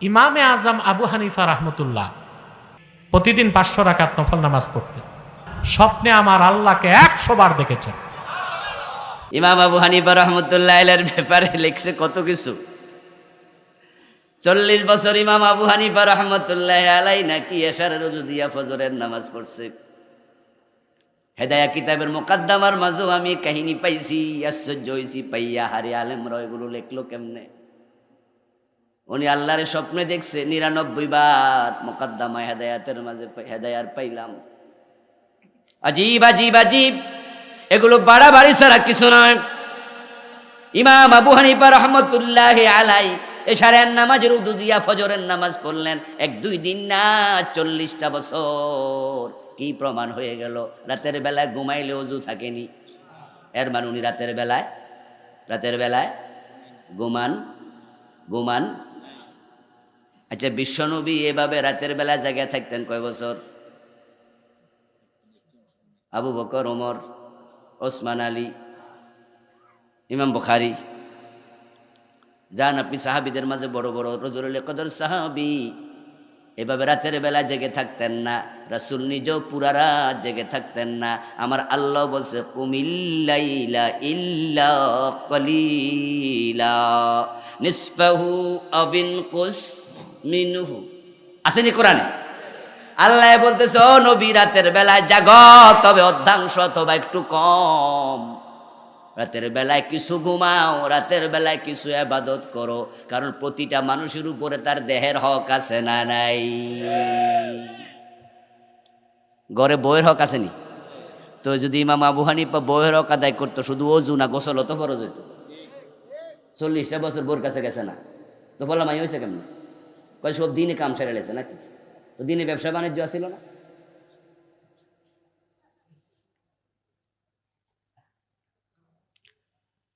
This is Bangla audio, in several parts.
ইমামে আজম আবু হানিফা রাহমাতুল্লাহ প্রতিদিন 500 রাকাত নফল নামাজ পড়তেন। স্বপ্নে আমার আল্লাহকে 100 বার দেখেছেন। ইমাম আবু হানিফা রহমতুল্লাহ এর ব্যাপারে লিখছে কত কিছু। 40 বছর ইমাম আবু হানিফা রহমতুল্লাহ আলাই নাকি এশারের রুজু দিয়া ফজরের নামাজ পড়ছে। হেদায়া কিতাবের মুকাদ্দামার মাঝেও আমি কাহিনী পাইছি, আশ্চর্য হইছি পাইয়া। হারে আলেমরা এগুলো লেখলো কেমনে? উনি আল্লাহর স্বপ্নে দেখছে 99 বার মুকাদ্দামা হেদায়াতের মাঝে হেদায়ার পাইলাম। আজীব আজীব আজীব, এগুলো বাড়াবাড়ি ছাড়া কিছু নয়। ইমাম আবু হানিফা রহমতুল্লাহ আলাই এশারের নামাজের উদু দিয়া ফজরের নামাজ পড়লেন 1-2 দিন না, 40টা বছর। কি প্রমাণ হয়ে গেল? রাতের বেলায় ঘুমাইলে অজু থাকেনি। এর মানে উনি রাতের বেলায় ঘুমান। আচ্ছা, বিশ্বনবী এভাবে রাতের বেলায় জায়গায় থাকতেন কয় বছর? আবু বকর, ওমর, ওসমান আলী, ইমাম বুখারী। যান আপনি সাহাবীদের মাঝে বড় বড় রজুলুল কদর সাহাবী এভাবে রাতের বেলা জেগে থাকতেন না। রাসূল নিজেও পুরা রাত জেগে থাকতেন না। আমার আল্লাহ বলছে কুমিল্লাইলা ইল্লা কলিলা নিসফাহু আবিন কুস মিনহু। আসেনি কোরআনে? আল্লাহ বলতেছে ও নবী, রাতের বেলায় জাগো, তবে অর্ধাংশ অথবা একটু কম। রাতের বেলায় কিছু ঘুমাও, রাতের বেলায় কিছু ইবাদত করো, কারণ প্রতিটা মানুষের উপরে তার দেহের হক আছে না নাই? ঘরে বউয়ের হক আসেনি? তো যদি ইমাম আবু হানিফা বউয়ের হক আদায় করতো, শুধু অজু না গোসল তো ফরজ হইতো। 40টা বছর বউর কাছে গেছে না, তো বললাম আমি হয়েছে কেমন? কয় সব দিনে কাম সেরে লেছে নাকি? তো দিনে ব্যবসা বাণিজ্য আসিল না?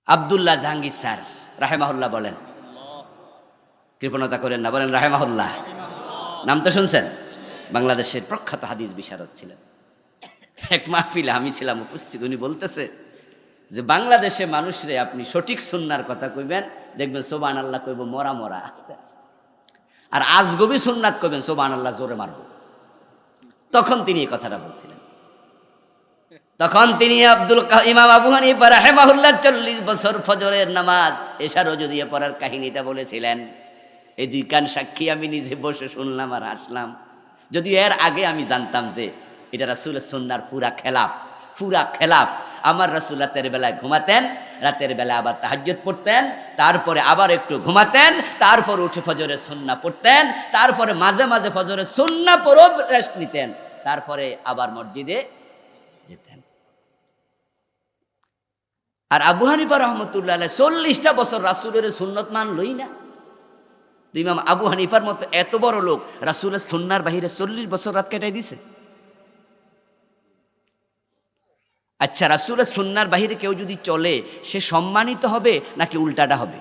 আব্দুল্লাহ জাহাঙ্গীর স্যার রাহেমাহুল্লাহ বলেন, কৃপণতা করেন না, বলেন রাহেমাহুল্লাহ। নাম তো শুনছেন। বাংলাদেশের প্রখ্যাত হাদিস বিশারদ ছিলেন। এক মাহফিলে আমি ছিলাম উপস্থিত। উনি বলতেছে যে বাংলাদেশে মানুষরে আপনি সঠিক সুন্নার কথা কইবেন, দেখবেন সুবহানাল্লাহ কইব মরা মরা আস্তে আস্তে, আর আজগবি সুন্নাত কইবেন সুবহানাল্লাহ জোরে মারব। তখন তিনি এই কথাটা বলছিলেন। তখন তিনি ইমাম আবু হানিফা রাহিমাহুল্লাহ 40 বছর ফজরের নামাজ এশার রজু দিয়ে পড়ার কাহিনীটা বলেছিলেন। এই 2 কান সাক্ষী আমি নিজে বসে শুনলাম আর হাসলাম। যদিও এর আগে আমি জানতাম যে এটা রাসূলের সুন্নাহর পুরা খেলাফ। আমার রাসূল রাতের বেলায় ঘুমাতেন, রাতের বেলা আবার তাহাজ্জুদ পড়তেন, তারপরে আবার একটু ঘুমাতেন, তারপর উঠে ফজরের সুন্নাহ পড়তেন, তারপরে মাঝে মাঝে ফজরের সুন্নাহ পড়েও রেস্ট নিতেন, তারপরে আবার মসজিদে যেতেন। আর আবু হানিফা রহমতুল্লাহ আলাইহি 40টা বছর রাসূলের সুন্নত মানলই না। ইমাম আবু হানিফার মতো এত বড় লোক রাসূলের সুন্নাহর বাহিরে 40 বছর রাত কাটাই দিছে। আচ্ছা, রাসূলের সুন্নাহর বাহিরে কেউ যদি চলে সে সম্মানিত হবে নাকি উল্টাটা হবে?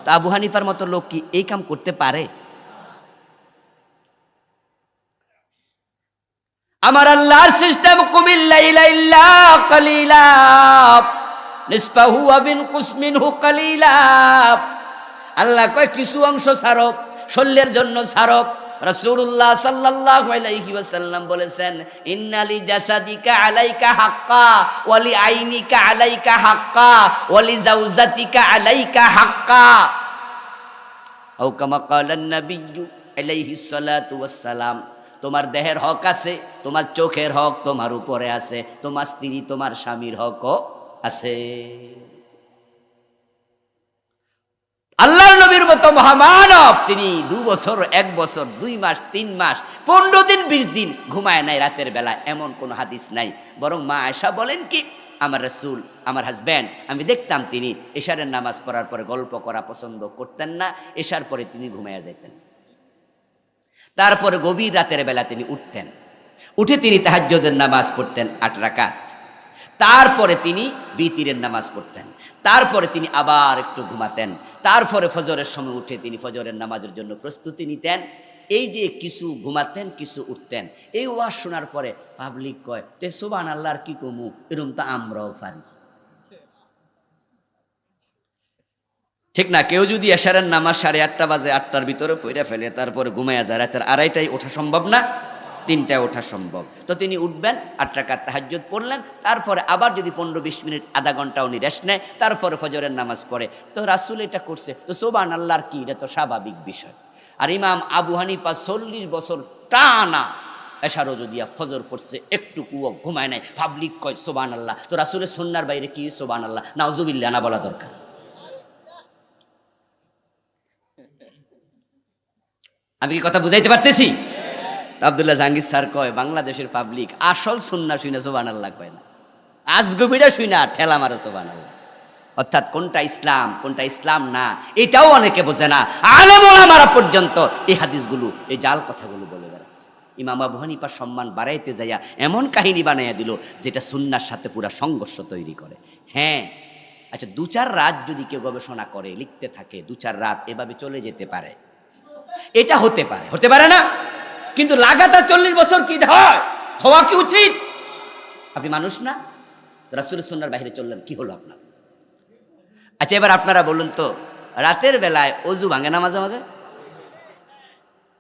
তা আবু হানিফার মতো লোক কি এই কাম করতে পারে? আমার আল্লাহর সিস্টেম কুমিল্লাইলা ইল্লা কালিলা নিসফাহু ওয়া বিনকুস মিনহু কালিলা। আল্লাহ কয় কিছু অংশ ছাড়ব, শরীরের জন্য ছাড়ব। রাসূলুল্লাহ সাল্লাল্লাহু আলাইহি ওয়াসাল্লাম বলেছেন ইন্নালি জাসাদিকা আলাইকা হাক্কা ওয়া লি আইনিকা আলাইকা হাক্কা ওয়া লি জাওজাতিকা আলাইকা হাক্কা, আও কামা ক্বালান নাবিয়্যু আলাইহিস সালাতু ওয়াস সালাম। তোমার দেহের হক আছে, তোমার চোখের হক তোমার উপরে আছে, তোমার স্ত্রী তোমার স্বামীর হকও আছে। আল্লাহর নবীর মতো মহামানব তিনি 2 বছর 1 বছর 2 মাস 3 মাস 15 দিন 20 দিন ঘুমায় নাই রাতের বেলা, এমন কোন হাদিস নাই। বরং মা আয়েশা বলেন কি, আমার রাসূল, আমার হাজব্যান্ড, আমি দেখতাম তিনি এশারের নামাজ পড়ার পরে গল্প করা পছন্দ করতেন না, এশার পরে তিনি ঘুমাইয়া যেতেন। তারপরে গভীর রাতের বেলা তিনি উঠতেন, উঠে তিনি তাহাজ্জুদের নামাজ পড়তেন 8 রাকাত, তারপরে তিনি বিতিরের নামাজ পড়তেন, তারপরে তিনি আবার একটু ঘুমাতেন, তারপরে ফজরের সময় উঠে তিনি ফজরের নামাজের জন্য প্রস্তুতি নিতেন। এই যে কিছু ঘুমাতেন কিছু উঠতেন, এই ওয়াজ শোনার পরে পাবলিক কয় তে সুবহানাল্লাহর কি কমু, এরকম তো আমরাও পারি। ঠিক না? কেউ যদি এশারের নামাজ 8:30 বাজে 8টার ভিতরে পড়ে ফেলে, তারপরে ঘুমাইয়া যায়, রাতের 2:30টায় ওঠা সম্ভব না, 3টায় ওঠা সম্ভব। তো তিনি উঠবেন, 8 রাকাত তাহাজ্জুদ পড়লেন, তারপরে আবার যদি 15-20 মিনিট আধা ঘন্টা উনি রেস্ট নেয়, তারপরে ফজরের নামাজ পড়ে। তো রাসূল এটা করছে, তো সুবহানাল্লাহর কি, এটা তো স্বাভাবিক বিষয়। আর ইমাম আবু হানিফা 40 বছর টানা এশার ওযু দিয়া ফজর পড়ছে, একটুকুও ঘুমায় নাই। পাবলিক কয় সুবহানাল্লাহ, তো রাসূলের সুন্নাহর বাইরে কি সুবহানাল্লাহ নাউজুবিল্লাহ না বলা দরকার? আমি কি কথা বুঝাইতে পারতেছি? আব্দুল্লাহ জাহাঙ্গীর স্যার কয়, বাংলাদেশের পাবলিক আসল সুন্নাহ শুনে সুবহানাল্লাহ কয় না, আজগবিটা শুনে ঠেলা মারে সুবহানাল্লাহ। অর্থাৎ কোনটা ইসলাম কোনটা ইসলাম না এটাও অনেকে বোঝে না। আলেম ওলামারা পর্যন্ত এই হাদিসগুলো, এই জাল কথাগুলো বলে বেড়াচ্ছে। ইমাম আবু হানিফার সম্মান বাড়াইতে যাইয়া এমন কাহিনী বানাইয়া দিল যেটা সুন্নাহর সাথে পুরা সংঘর্ষ তৈরি করে। হ্যাঁ, আচ্ছা, 2-4 রাত যদি কেউ গবেষণা করে, লিখতে থাকে, 2-4 রাত এভাবে চলে যেতে পারে, এটা হতে পারে, হতে পারে না? কিন্তু লাগাতার 40 বছর কি হয়, হওয়া কি উচিত? আপনি মানুষ না, রাসূলের সুন্নাহর বাইরে চললেন, কি হলো আপনার? আচ্ছা, এবার আপনারা বলুন তো, রাতের বেলায় অজু ভাঙে না মাঝে মাঝে?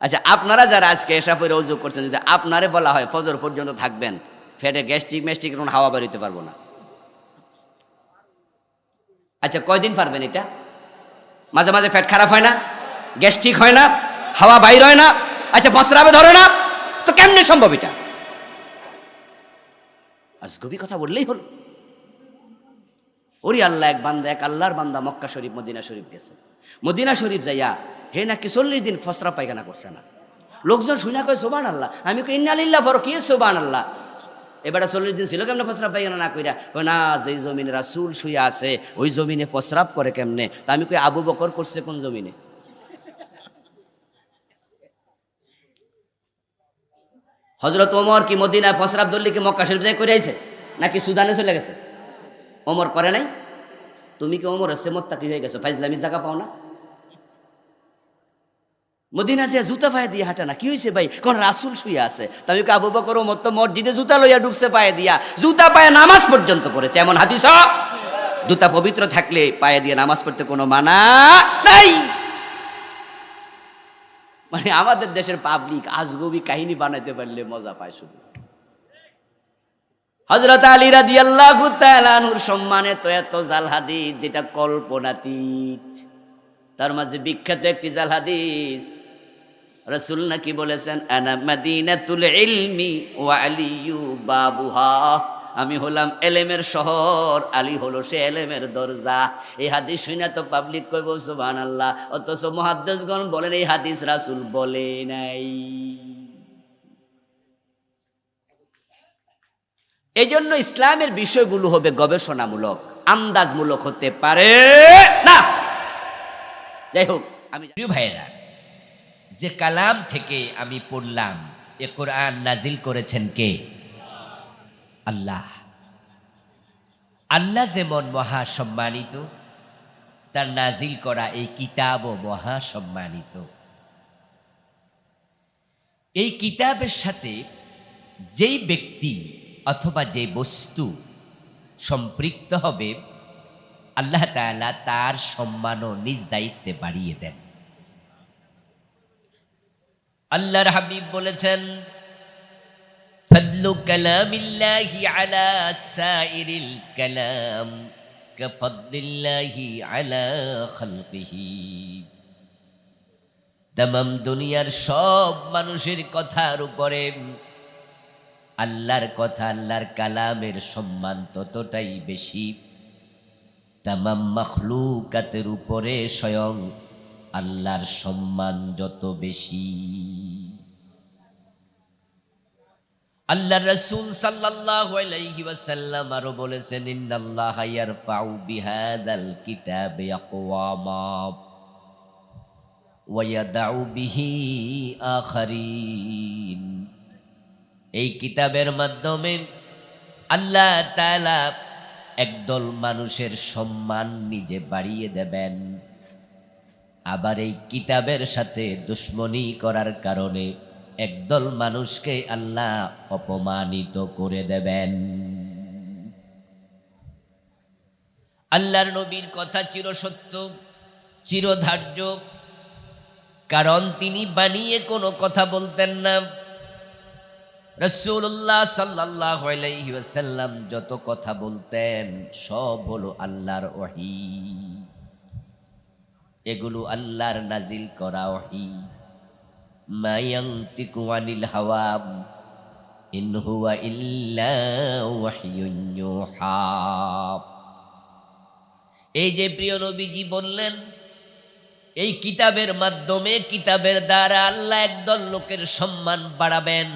আচ্ছা, আপনারা যারা আজকে এসা পরে অজু করছেন, যদি আপনারে বলা হয় ফজর পর্যন্ত থাকবেন, ফেটে গ্যাস্ট্রিক মেস্ট্রিক কোনো হাওয়া বেরোতে পারবো না, আচ্ছা কয়দিন পারবেন এটা? মাঝে মাঝে পেট খারাপ হয় না, গ্যাস্ট্রিক হয় না, হাওয়া বাইর হয় না, আচ্ছা প্রস্রাবে ধরে না, তো কেমনে সম্ভব এটা? আজগবি কথা বললেই হলো। ওরে আল্লাহ, এক আল্লাহর বান্দা মক্কা শরীফ মদিনা শরীফ গেছে। মদিনা শরীফ যাইয়া হে নাকি 40 দিন প্রস্রাব পায়খানা করছে না। লোকজন শুনে কয় সুবহানাল্লাহ, আমি কই ইন্না লিল্লাহি ওয়া কি সুবহানাল্লাহ। এবারে 40 দিন ছিল কেমনে প্রস্রাব পায়খানা না কইরা? কই না, যেই জমিনে রাসূল শুয়ে আছে ওই জমিনে প্রস্রাব করে কেমনে? তা আমি কই আবু বকর করছে কোন জমিনে? হযরত ওমর কি মদিনায় প্রস্রাব দল্লি কি মক্কা শরীফ যাই করে আইছে, নাকি সুদানে চলে গেছে? ওমর করে নাই? তুমি কি ওমর হচ্ছে মোত্তাকি হয়ে গেছো, ফাইজলামি জায়গা পাও না? মদিনা যে জুতা পায়ে দিয়ে হাঁটে না, কি হয়েছে ভাই? কোন রাসূল শুয়ে আছে। তবে আবু বকর ওমর তো মসজিদে জুতা লইয়া ঢুকছে পায়ে দিয়া, জুতা পায়ে নামাজ পর্যন্ত পড়েছে, এমন হাদিস। জুতা পবিত্র থাকলে পায়ে দিয়ে নামাজ পড়তে কোনো মানা নাই। মানে আমাদের দেশের পাবলিক আজগবি কাহিনী বানাইতে পারলে মজা পায় শুধু। হযরত আলী রাদিয়াল্লাহু তাআলা আনহুর সম্মানে তো এত জাল হাদিস যেটা কল্পনাতীত। তার মাঝে বিখ্যাত একটি জাল হাদিস, রাসূল নাকি বলেছেন, আনা মাদিনাতুল ইলমি ওয়া আলিয়ু বাবুহা, আমি হলাম এলেমের শহর, আলী হলো সে এলেমের দরজা। এই হাদিস শুনে তো পাবলিক কইব সুবহানাল্লাহ, অথচ মুহাদ্দিসগণ বলেন এই হাদিস রাসূল বলে নাই। এই জন্য ইসলামের বিষয়গুলো হবে গবেষণামূলক, আন্দাজমূলক হতে পারে না। যাই হোক, আমি প্রিয় ভাইয়েরা, যে কালাম থেকে আমি পড়লাম, এ কোরআন নাজিল করেছেন কে? আল্লাহ। আল্লাহ যেমন মহা সম্মানিত, তার নাজিল করা এই কিতাবও মহা সম্মানিত। এই কিতাবের সাথে যেই ব্যক্তি অথবা যে বস্তু সম্পৃক্ত হবে, আল্লাহ তাআলা তার সম্মানও নিজ দায়িত্বে বাড়িয়ে দেন। আল্লাহর হাবিব বলেছেন, ফাদলু কালামিল্লাহি আলা সাইরিল কালাম কাফাদলিল্লাহি আলা খালকিহি। তামাম দুনিয়ার সব মানুষের কথার উপরে আল্লাহর কথা, আল্লাহর কালামের সম্মান ততটাই বেশি। তামাম মাখলুকাতের উপরে স্বয়ং আল্লাহর সম্মান যত বেশি। আল্লাহর রাসূল সাল্লাল্লাহু আলাইহি ওয়াসাল্লাম আরো বলেছেন, ইন্নাল্লাহা ইয়ারফাউ বিহাদাল কিতাবি আকওয়ামা ওয়া ইয়াদাউ বিহি আখারিন। এই কিতাবের মাধ্যমে আল্লাহ তাআলা একদল মানুষের সম্মান নিজে বাড়িয়ে দেবেন, আবার এই কিতাবের সাথে দুশমনি করার কারণে একদল মানুষকে আল্লাহ অপমানিত করে দেবেন। আল্লাহর নবীর কথা চিরসত্য। চিরধার্য, কারণ তিনি বানিয়ে কোনো কথা বলতেন না। রাসূলুল্লাহ সাল্লাল্লাহু আলাইহি ওয়াসাল্লাম যত কথা বলতেন সব হলো আল্লাহর ওহী, এগুলো আল্লাহর নাজিল করা ওহী। মা ইয়ানতিকু আনিল হাওয়া ইন হুয়া ইল্লা ওয়াহয়ুন ইউহা। এই যে প্রিয় নবীজি বললেন, এই কিতাবের মাধ্যমে, কিতাবের দ্বারা আল্লাহ একদল লোকের সম্মান বাড়াবেন।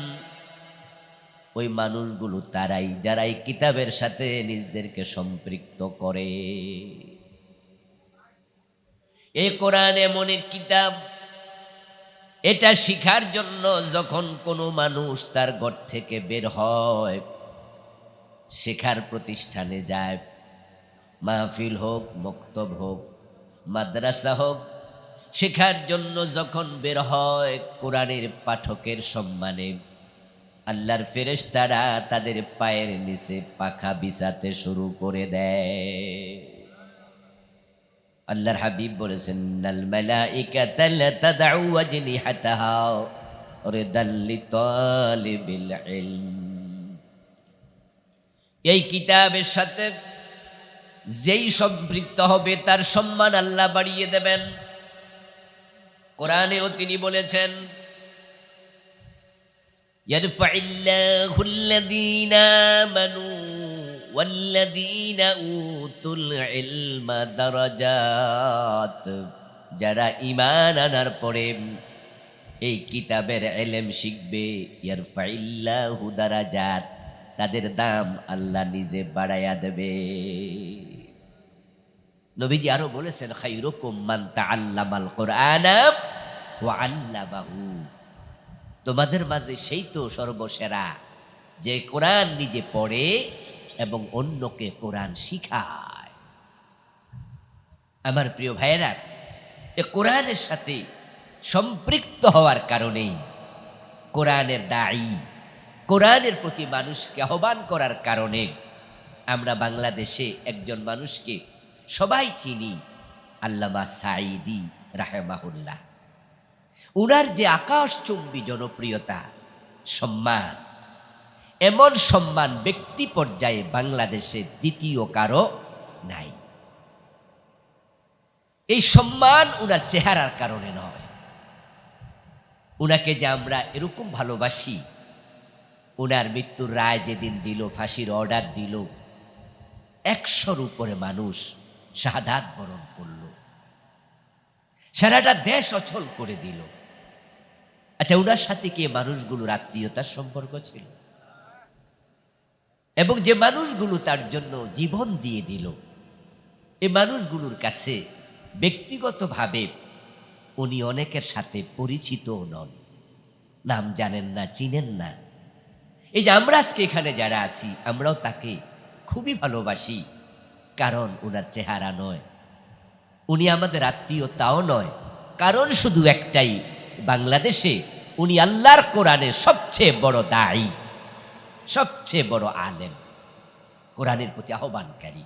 ওই মানুষগুলো তারাই যারা এই কিতাবের সাথে নিজেদেরকে সম্পৃক্ত করে। এই কোরআন এমন এক কিতাব, এটা শিখার জন্য যখন কোনো মানুষ তার ঘর থেকে বের হয়, শেখার প্রতিষ্ঠানে যায়, মাহফিল হোক, মক্তব হোক, মাদ্রাসা হোক, শেখার জন্য যখন বের হয়, কোরআনের পাঠকের সম্মানে আল্লাহর ফেরেশতারা তাদের পায়ের নিচে পাখা বিছাতে শুরু করে দেয়। আল্লাহর হাবিব বলেছেন, নাল মালাইকাতা লা তাদউ আজনিহাতাহা রিদাল লিতালিবিল ইলম। এই কিতাবের সাথে যেই সম্পৃক্ত হবে তার সম্মান আল্লাহ বাড়িয়ে দেবেন। কোরআনেও তিনি বলেছেন, ইয়ারফাইল্লাহু আল্লাযীনা আমানু ওয়াল্লাযীনা উতুল ইলমা দারাজাত। যারা ঈমান আনার পরে এই কিতাবের ইলম শিখবে, ইয়ারফাইল্লাহু দারাজাত, তাদের দাম আল্লাহ নিজে বাড়ায়া দেবে। নবীজি আরো বলেছেন, খায়রুকুম মান তাআল্লামাল কুরআনা ওয়া আল্লামাহু। তোমাদের মাঝে সেই তো সর্বসেরা যে কোরআন নিজে পড়ে এবং অন্যকে কোরআন শিখায়। আমার প্রিয় ভাইয়েরা, এ কোরআনের সাথে সম্পৃক্ত হওয়ার কারণেই কোরআনের দায়ী, কোরআনের প্রতি মানুষকে আহ্বান করার কারণে আমরা বাংলাদেশে একজন মানুষকে সবাই চিনি, আল্লামা সাঈদী রাহিমাহুল্লাহ। উনার যে আকাশচুম্বী জনপ্রিয়তা, সম্মান, এমন সম্মান ব্যক্তি পর্যায়ে বাংলাদেশে দ্বিতীয় কারো নাই। এই সম্মান উনার চেহারার কারণে নয়। উনাকে যে আমরা এরকম ভালোবাসি, উনার মৃত্যুর রায় যেদিন দিল, ফাঁসির অর্ডার দিল, 100-র উপরে মানুষ শাহাদাত বরণ করল, সারাটা দেশ অচল করে দিল। আচ্ছা, উনার সাথে কি মানুষগুলোর আত্মীয়তার সম্পর্ক ছিল? এবং যে মানুষগুলো তার জন্য জীবন দিয়ে দিল, এই মানুষগুলোর কাছে ব্যক্তিগতভাবে উনি অনেকের সাথে পরিচিতও নন, নাম জানেন না, চিনেন না। এই যে আমরা আজকে এখানে যারা আছি, আমরাও তাকে খুবই ভালোবাসি, কারণ উনার চেহারা নয়, উনি আমাদের আত্মীয়তাও নয়, কারণ শুধু একটাই, বাংলাদেশে উনি আল্লাহর কোরআনের সবচেয়ে বড় দায়ী, সবচেয়ে বড় আলেম, কোরআনের প্রতি আহ্বানকারী।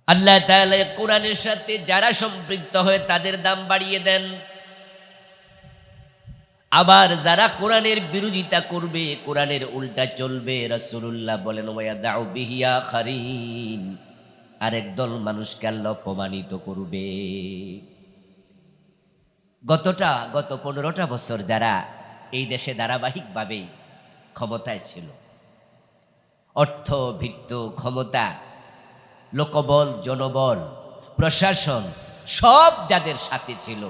আল্লাহ তাআলা কোরআনের সাথে যারা সম্পৃক্ত হয় তাদের দাম বাড়িয়ে দেন। আবার যারা কোরআনের বিরোধিতা করবে, কোরআনের উল্টা চলবে, রাসূলুল্লাহ বলেন, ওয়ায়াদাউ বিহি আখারিন, আরেক দল মানুষকে আল্লাহ অপমানিত করবে। গত 15টা বছর যারা এই দেশে ধারাবাহিকভাবে ক্ষমতায় ছিল, অর্থ, ভিত্ত, ক্ষমতা, লোকবল, জনবল, প্রশাসন সব যাদের সাথে ছিল,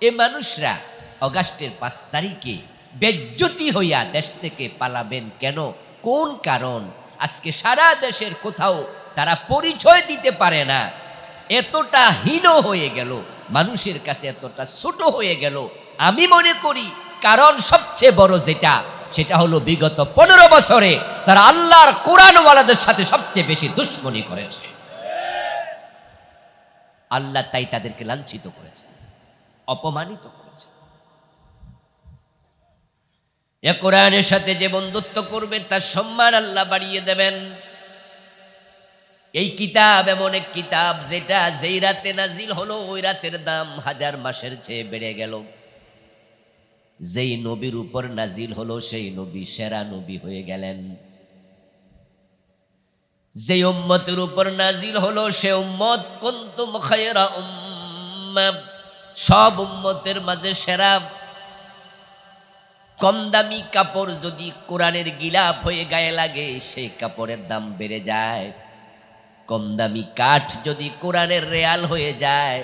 এ মানুষরা অগাস্টের 5 তারিখে বেজ্জতি হইয়া দেশ থেকে পালাবেন কেন? কোন কারণ? আজকে সারা দেশের কোথাও তারা পরিচয় দিতে পারে না, এতটা হীন হয়ে গেল, মানুষের কাছে এতটা ছোট হয়ে গেল। আমি মনে করি কারণ সবচেয়ে বড় যেটা, সেটা হলো বিগত 15 বছরে তারা আল্লাহর কোরআনওয়ালাদের সাথে সবচেয়ে বেশি দুশ্মনী করেছে। আল্লাহ তাই তাদেরকে লাঞ্ছিত করেছে, অপমানিত করেছে। এ কোরআনের সাথে যে বন্ধুত্ব করবে তার সম্মান আল্লাহ বাড়িয়ে দেবেন। এই কিতাব এমন এক কিতাব যেটা যেই রাতে নাজিল হলো ওই রাতের দাম 1000 মাসের চেয়ে বেড়ে গেল। যেই নবীর উপর নাজিল হলো সেই নবী সেরা নবী হয়ে গেলেন। যেই উম্মতের উপর নাজিল হলো সে উম্মত কুনতুম খায়রা উম্মাহ, সব উম্মতের মাঝে সেরা। কম দামি কাপড় যদি কোরআনের গিলাফ হয়ে গায়ে লাগে সেই কাপড়ের দাম বেড়ে যায়। কম দামি কাঠ যদি কোরআনের রেয়াল হয়ে যায়,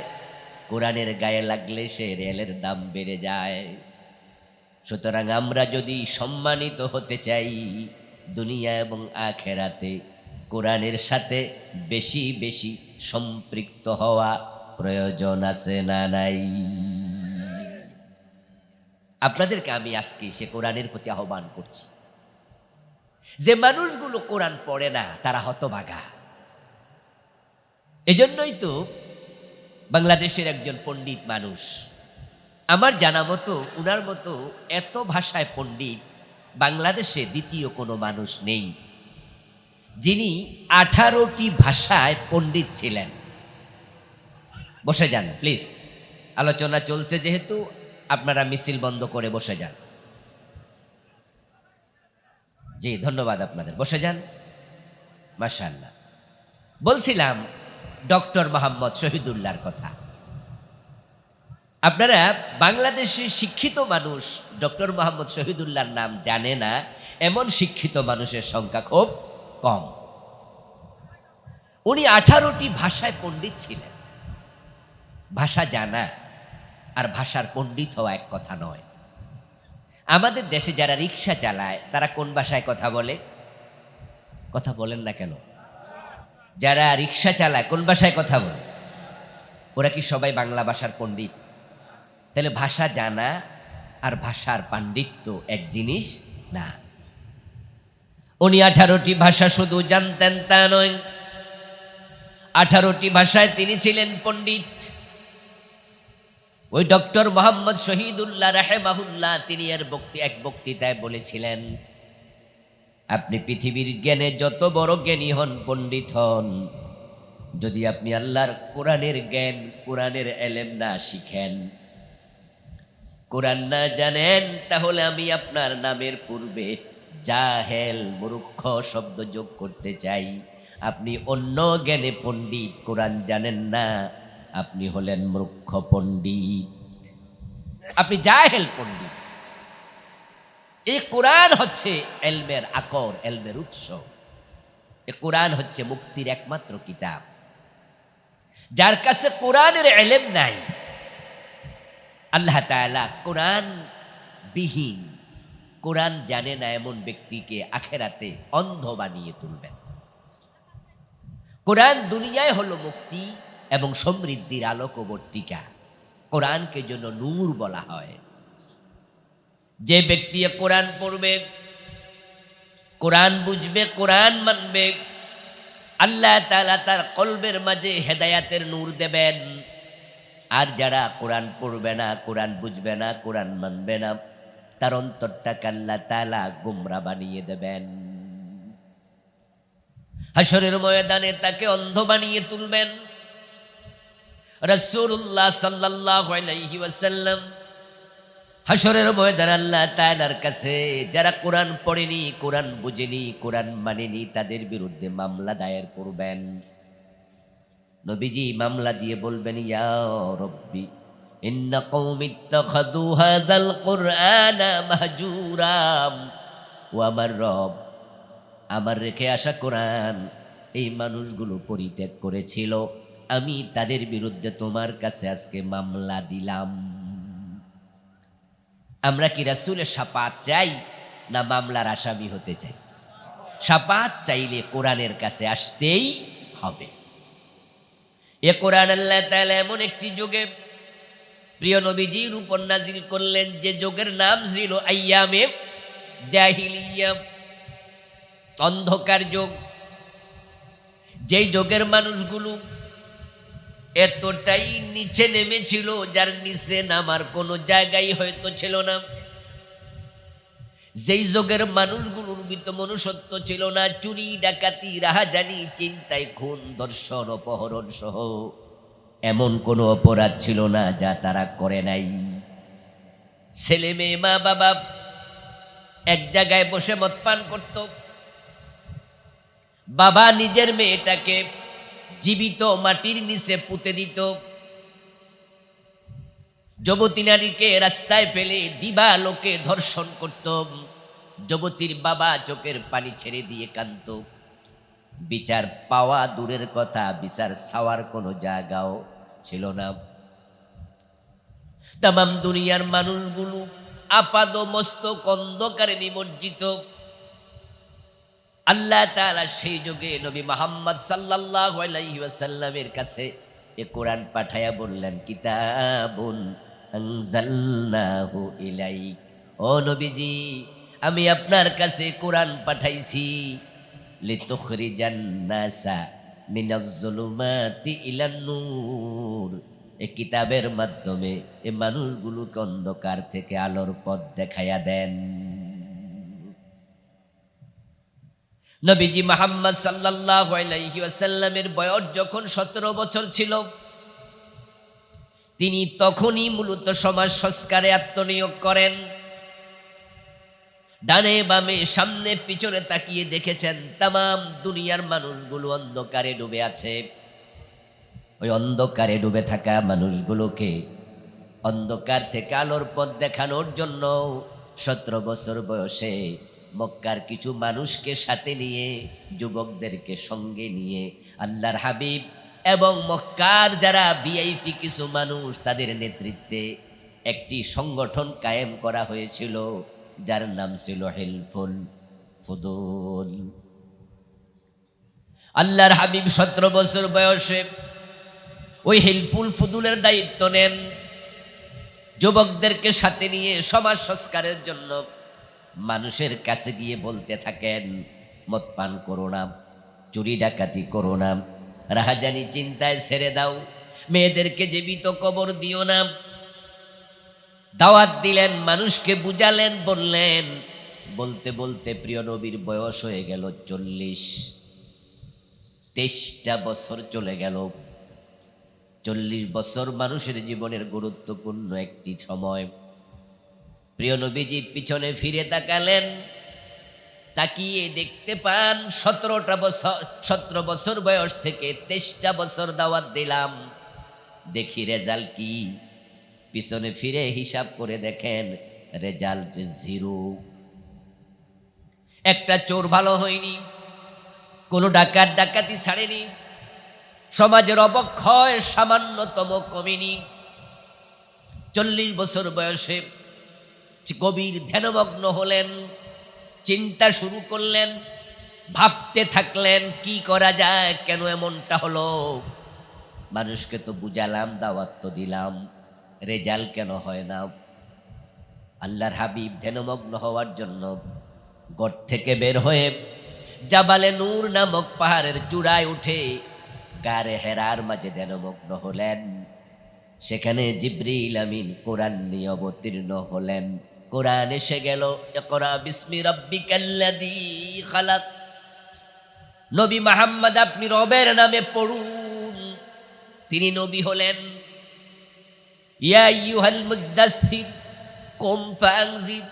কোরআনের গায়ে লাগলে সে রেয়ালের দাম বেড়ে যায়। সুতরাং আমরা যদি সম্মানিত হতে চাই দুনিয়া এবং আখেরাতে, কোরআনের সাথে বেশি বেশি সম্পৃক্ত হওয়া প্রয়োজন আছে না নাই? আপনাদেরকে আমি আজকে সে কোরআনের প্রতি আহ্বান করছি। যে মানুষগুলো কোরআন পড়ে না তারা হতভাগা। এজন্যই তো বাংলাদেশের একজন পণ্ডিত মানুষ, আমার জানা মতো উনার মতো এত ভাষায় পণ্ডিত বাংলাদেশে দ্বিতীয় কোনো মানুষ নেই, যিনি 18টি ভাষায় পণ্ডিত ছিলেন। বসে যান প্লিজ, আলোচনা চলছে যেহেতু আপনারা মিছিল বন্ধ করে বসে যান। জি ধন্যবাদ আপনাদের, বসে যান। মাশাআল্লাহ। বলছিলাম ডক্টর মোহাম্মদ শহীদুল্লাহর কথা। আপনারা বাংলাদেশের শিক্ষিত মানুষ ডক্টর মোহাম্মদ শহীদুল্লাহর নাম জানে না এমন শিক্ষিত মানুষের সংখ্যা খুব কম। উনি 18টি ভাষায় পণ্ডিত ছিলেন। ভাষা জানা আর ভাষার পণ্ডিত হওয়া এক কথা নয়। আমাদের দেশে যারা রিক্সা চালায় তারা কোন ভাষায় কথা বলে? কথা বলেন না কেন? যারা রিক্সা চালায় কোন ভাষায় কথা বলে? ওরা কি সবাই বাংলা ভাষার পণ্ডিত? তাহলে ভাষা জানা আর ভাষার পাণ্ডিত্য এক জিনিস না। উনি 18টি ভাষা শুধু জানতেন তা নয়, 18টি ভাষায় তিনি ছিলেন পণ্ডিত। ওই ডক্টর মোহাম্মদ শহীদুল্লাহ রাহেমাহুল্লাহ তিনি এক বক্তৃতায় বলেছিলেন, আপনি পৃথিবীর জ্ঞানে যত বড় জ্ঞানী হন, পণ্ডিত হন, যদি আপনি আল্লাহর কোরআনের জ্ঞান, কোরআনের এলেম না শিখেন, কোরআন না জানেন, তাহলে আমি আপনার নামের পূর্বে জাহেল মূর্খ শব্দ যোগ করতে চাই। আপনি অন্য জ্ঞানে পণ্ডিত, কোরআন জানেন না, আপনি হলেন মূর্খ পণ্ডিত, আপনি জাহেল পণ্ডিত। এই কোরআন হচ্ছে এলমের আকর, এলমের উৎস। এই কোরআন হচ্ছে মুক্তির একমাত্র কিতাব। যার কাছে কোরআনের এলেম নাই, আল্লাহ তাআলা কোরআন বিহীন, কোরআন জানে না এমন ব্যক্তিকে আখেরাতে অন্ধ বানিয়ে তুলবেন। কোরআন দুনিয়ায় হলো মুক্তি এবং সমৃদ্ধির আলোকবর্তিকা। কোরআনকে জন্য নূর বলা হয়। যে ব্যক্তি কোরআন পড়বে, কোরআন বুঝবে, কোরআন মানবে, আল্লাহ তাআলা তার কলবের মাঝে হেদায়াতের নূর দেবেন। আর যারা কোরআন পড়বে না, কোরআন বুঝবে না, কোরআন মানবে না, তার অন্তরটাকে আল্লাহ তাআলা গোমরা বানিয়ে দেবেন। হাশরের ময়দানে তাকে অন্ধ বানিয়ে তুলবেন। রাসূলুল্লাহ সাল্লাল্লাহু আলাইহি ওয়াসাল্লাম হাশরের ময়দানে আল্লাহ তাআলার কাছে যারা কোরআন পড়েনি, কোরআন বুঝেনি, কোরআন মানেনি, তাদের বিরুদ্ধে মামলা দায়ের করবেন। নবীজি মামলা দিয়ে বলবেন, ইয়া রব্বি ইন্না কওমি ইত্তাখাযু হাযাল কুরআনা মাহজুরা। ও আমার রব, আমার রেখে আসা কোরআন এই মানুষগুলো পরিত্যাগ করেছিল, আমি তাদের বিরুদ্ধে তোমার কাছে আজকে মামলা দিলাম। আমরা কি রাসূলের শাফাত চাই না মামলার আসামি হতে চাই? শাফাত চাইলে কোরআনের কাছে আসতেই হবে। এ কোরআন আল্লাহ তাআলা এমন একটি যুগে প্রিয় নবীজির উপর নাজিল করলেন যে যুগের নাম ছিল আইয়ামে জাহিলিয়া, অন্ধকার যুগ। যেই যুগের মানুষগুলো এতটাই নিচে নেমেছিল যার নিচে নামার কোনো জায়গাই হয়তো ছিল না। যেই যুগের মানুষগুলোর ভিতর মনুষ্যত্ব ছিল না, চুরি ডাকাতি রাহাজানি চিন্তায় খুন ধর্ষণ অপহরণ সহ এমন কোনো অপরাধ ছিল না যা তারা করে নাই। ছেলে মেয়ে মা বাবা এক জায়গায় বসে মদ পান করত, বাবা নিজের মেয়েটাকে জীবিত মাটির নিচে পুঁতে দিত, যুবতী নারীকে রাস্তায় ফেলে দিবালোকে ধর্ষণ করত, যুবতীর বাবা চোখের পানি ছেড়ে দিয়ে কাঁদত। বিচার পাওয়া দূরের কথা, বিচার চাওয়ার কোনো জায়গাও ছিল না। তামাম দুনিয়ার মানুষগুলো আপাদ মস্তক অন্ধকারে নিমজ্জিত। আল্লাহ তাআলা সেই যুগে নবী মুহাম্মদ সাল্লাল্লাহু আলাইহি ওয়াসাল্লামের কাছে এ কোরআন পাঠায়া বললেন, কিতাবুন আনজালনাহু ইলাইক, ও নবীজি আমি আপনার কাছে কোরআন পাঠাইছি, লিতুখরিজান নাসা মিনাজ যুলুমাতি ইলান নূর, এই কিতাবের মাধ্যমে এই মানুষগুলোকে অন্ধকার থেকে আলোর পথ দেখাইয়া দেন। নবীজি মুহাম্মদ সাল্লাল্লাহু আলাইহি ওয়াসাল্লামের বয়স যখন 17 বছর ছিল, তিনি তখনই মূলত সমাজ সংস্কারে আত্মনিয়োগ করেন। ডানে বামে সামনে পিছনে তাকিয়ে দেখেছেন তামাম দুনিয়ার মানুষগুলো অন্ধকারে ডুবে আছে। ওই অন্ধকারে ডুবে থাকা মানুষগুলোকে অন্ধকার থেকে আলোর পথ দেখানোর জন্য 17 বছর বয়সে মক্কার কিছু মানুষকে সাথে নিয়ে, যুবকদেরকে সঙ্গে নিয়ে আল্লাহর হাবিব এবং মক্কার যারা ভিআইপি কিছু মানুষ তাদের নেতৃত্বে একটি সংগঠন কায়েম করা হয়েছিল, যার নাম ছিল হিলফুল ফুদুল। আল্লাহর হাবিব 17 বছর বয়সে ওই হিলফুল ফুদুলের দায়িত্ব নেন। যুবকদেরকে সাথে নিয়ে সমাজ সংস্কারের জন্য মানুষের কাছে গিয়ে বলতে থাকেন, মদ পান করো না, চুরি ডাকাতি করো না, রাহাজানি চিন্তায় ছেড়ে দাও, মেয়েদেরকে জীবিত কবর দিও না। দাওয়াত দিলেন, মানুষকে বুঝালেন, বললেন। বলতে বলতে প্রিয় নবীর বয়স হয়ে গেল 40। 23টা বছর চলে গেল। 40 বছর মানুষের জীবনের গুরুত্বপূর্ণ একটি সময়। প্রিয় নবীজি পিছনে ফিরে তাকালেন, তাকিয়ে দেখতে পান 17 বছর বয়স থেকে 23টা বছর দাওয়াত দিলাম, দেখি রেজাল্ট কি। পিছনে ফিরে হিসাব করে দেখেন রেজাল্ট 0। একটা চোর ভালো হয়নি, কোনো ডাকাতি ছাড়েনি, সমাজের অবক্ষয় সামান্যতম কমেনি। 40 বছর বয়সে গভীর ধ্যানমগ্ন হলেন, চিন্তা শুরু করলেন, ভাবতে থাকলেন কি করা যায়, কেন এমনটা হলো। মানুষকে তো বুঝালাম, দাওয়াত তো দিলাম, রেজাল্ট কেন হয় না। আল্লাহর হাবিব ধ্যানমগ্ন হওয়ার জন্য ঘর থেকে বের হয়ে জাবালে নূর নামক পাহাড়ের চূড়ায় উঠে গারে হেরার মাঝে ধ্যানমগ্ন হলেন। সেখানে জিবরিল আমিন কোরআন নিয়ে অবতীর্ণ হলেন। কোরআন এসে গেল, ইকরা বিসমি রাব্বিকাল্লাযী খালাক। নবী মুহাম্মদ আপনি রবের নামে পড়ুন। তিনি নবী হলেন। ইয়া আইয়ুহাল মুদ্দাসসির কুম ফাআনজির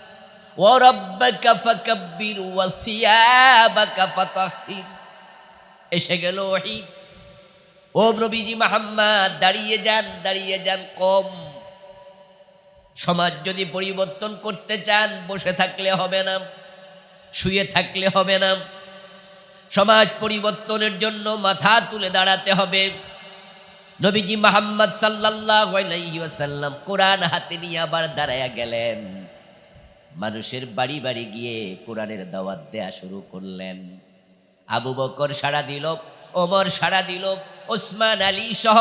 ওয়া রাব্বাকা ফাকাব্বির ওয়া সিয়াবাকা ফাতাহহির। এসে গেল ওহী। ও নবীজি মুহাম্মদ দাঁড়িয়ে যান, কম। সমাজ যদি পরিবর্তন করতে চান, বসে থাকলে হবে না, শুয়ে থাকলে হবে না। সমাজ পরিবর্তনের জন্য মাথা তুলে দাঁড়াতে হবে। নবীজি মুহাম্মদ সাল্লাল্লাহু আলাইহি ওয়াসাল্লাম কোরআন হাতে নিয়ে আবার দাঁড়ায়া গেলেন। মানুষের বাড়ি বাড়ি গিয়ে কোরআনের দাওয়াত দেয়া শুরু করলেন। আবু বকর সাড়া দিল, ওমর সাড়া দিল, ওসমান আলী সহ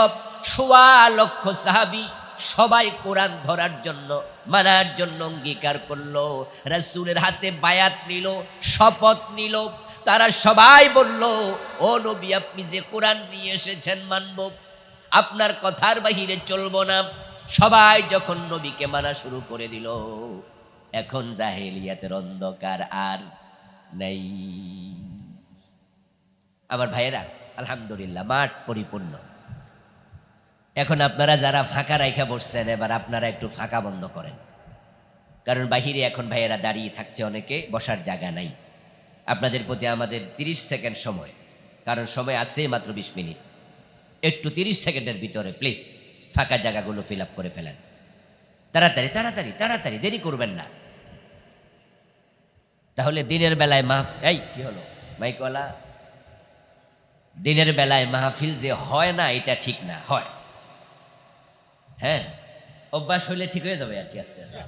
1.25 লক্ষ সাহাবী সবাই কোরআন ধরার জন্য, মানার জন্য অঙ্গীকার করলো। রাসূলের হাতে বায়াত নিল, শপথ নিল। তারা সবাই বলল, ও নবী আপনি যে কোরআন নিয়ে এসেছেন মানব, আপনার কথার বাহিরে চলবো না। সবাই যখন নবীকে মানা শুরু করে দিল, এখন জাহেলিয়াতের অন্ধকার আর নেই। আমার ভাইয়েরা, আলহামদুলিল্লাহ মাঠ পরিপূর্ণ। এখন আপনারা যারা ফাঁকা রাইখা বসছেন, এবার আপনারা একটু ফাঁকা বন্ধ করেন, কারণ বাহিরে এখন ভাইয়েরা দাঁড়িয়ে থাকছে, অনেকে বসার জায়গা নাই। আপনাদের প্রতি আমাদের 30 সেকেন্ড সময়, কারণ সময় আছে মাত্র 20 মিনিট। একটু 30 সেকেন্ডের ভিতরে প্লিজ ফাঁকা জায়গাগুলো ফিল আপ করে ফেলেন। তাড়াতাড়ি তাড়াতাড়ি তাড়াতাড়ি, দেরি করবেন না। তাহলে দিনের বেলায় এই কি হলো মাইকওয়ালা, দিনের বেলায় মাহফিল যে হয় না এটা ঠিক না, হয়। হ্যাঁ, অভ্যাস হইলে ঠিক হয়ে যাবে আর কি আস্তে আস্তে।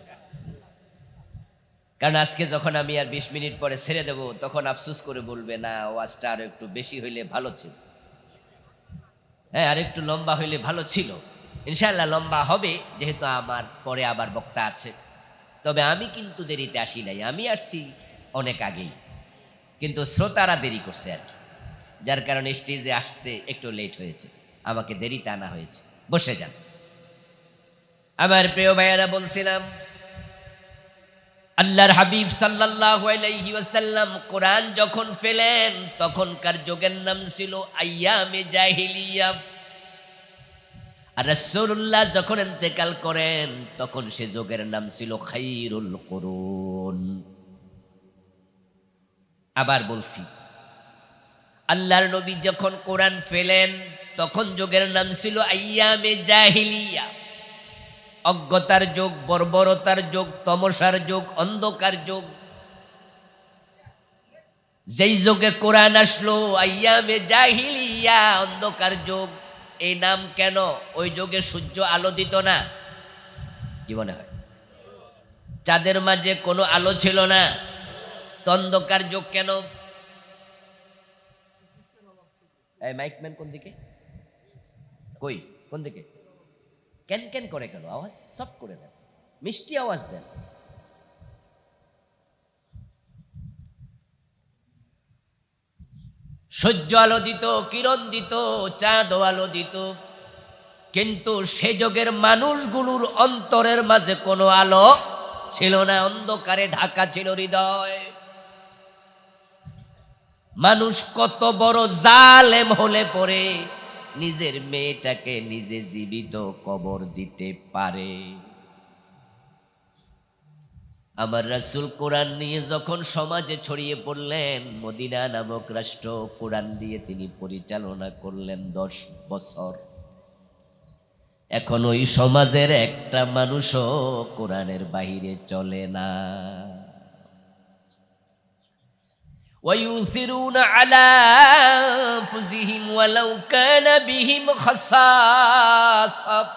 কারণ আজকে যখন আমি আর 20 মিনিট পরে ছেড়ে দেব, তখন আফসোস করে বলবে না ওয়াজটা আরো একটু বেশি হইলে ভালো ছিল, হ্যাঁ আর একটু লম্বা হইলে ভালো ছিল। ইনশাআল্লাহ লম্বা হবে, যেহেতু আমার পরে আবার বক্তা আছে। তবে আমি কিন্তু দেরিতে আসি নাই, আমি আসছি অনেক আগেই, কিন্তু শ্রোতারা দেরি করছে আর কি, যার কারণে স্টেজে আসতে একটু লেট হয়েছে, আমাকে দেরিতে আনা হয়েছে। বসে যান। আমার প্রিয় ভাইয়ারা, বলছিলাম আল্লাহর হাবিব সাল্লাল্লাহু আলাইহি ওয়াসাল্লাম কোরআন যখন ফেলেন, তখনকার যুগের নাম ছিল আইয়ামে জাহিলিয়া। আর রাসূলুল্লাহ যখন ইন্তেকাল করেন, তখন সে যুগের নাম ছিল খায়রুল কুরুন। আবার বলছি, আল্লাহর নবী যখন কোরআন ফেলেন, তখন যুগের নাম ছিল আইয়ামে জাহিলিয়া। অজ্ঞতার যুগ, বর্বরতার যুগ, তমসার যুগ, অন্ধকার যুগ। যেই যুগে কোরআন আসলো আইয়ামে জাহিলিয়া, অন্ধকার যুগ। এই নাম কেন? ওই যুগে সূর্য আলো দিত না, কি মনে হয়? চাঁদের মাঝে কোনো আলো ছিল না, তো অন্ধকার যুগ কেন? এই মাইকম্যান কোন দিকে? কই, কোন দিকে? ক্যান ক্যান করে কেন? আওয়াজ সফট করে দেন, মিষ্টি আওয়াজ দেন। সূর্য আলো দিত, কিরণ দিত, চাঁদ আলো দিত, কিন্তু সে যুগের মানুষগুলোর অন্তরের মাঝে কোনো আলো ছিল না, অন্ধকারে ঢাকা ছিল হৃদয়। মানুষ কত বড় জালেম হলে পরে নিজের মেয়েটাকে নিজে জীবিত কবর দিতে পারে। আমার রাসূল কোরআন নিয়ে যখন সমাজে ছড়িয়ে পড়লেন, মদিনা নামক রাষ্ট্র কোরআন দিয়ে তিনি পরিচালনা করলেন 10 বছর। এখন ওই সমাজের একটা মানুষও কোরআনের বাহিরে চলে না। وَيُؤْثِرُونَ عَلَى أَنفُسِهِمْ وَلَوْ كَانَ بِهِمْ خَصَاصَةٌ।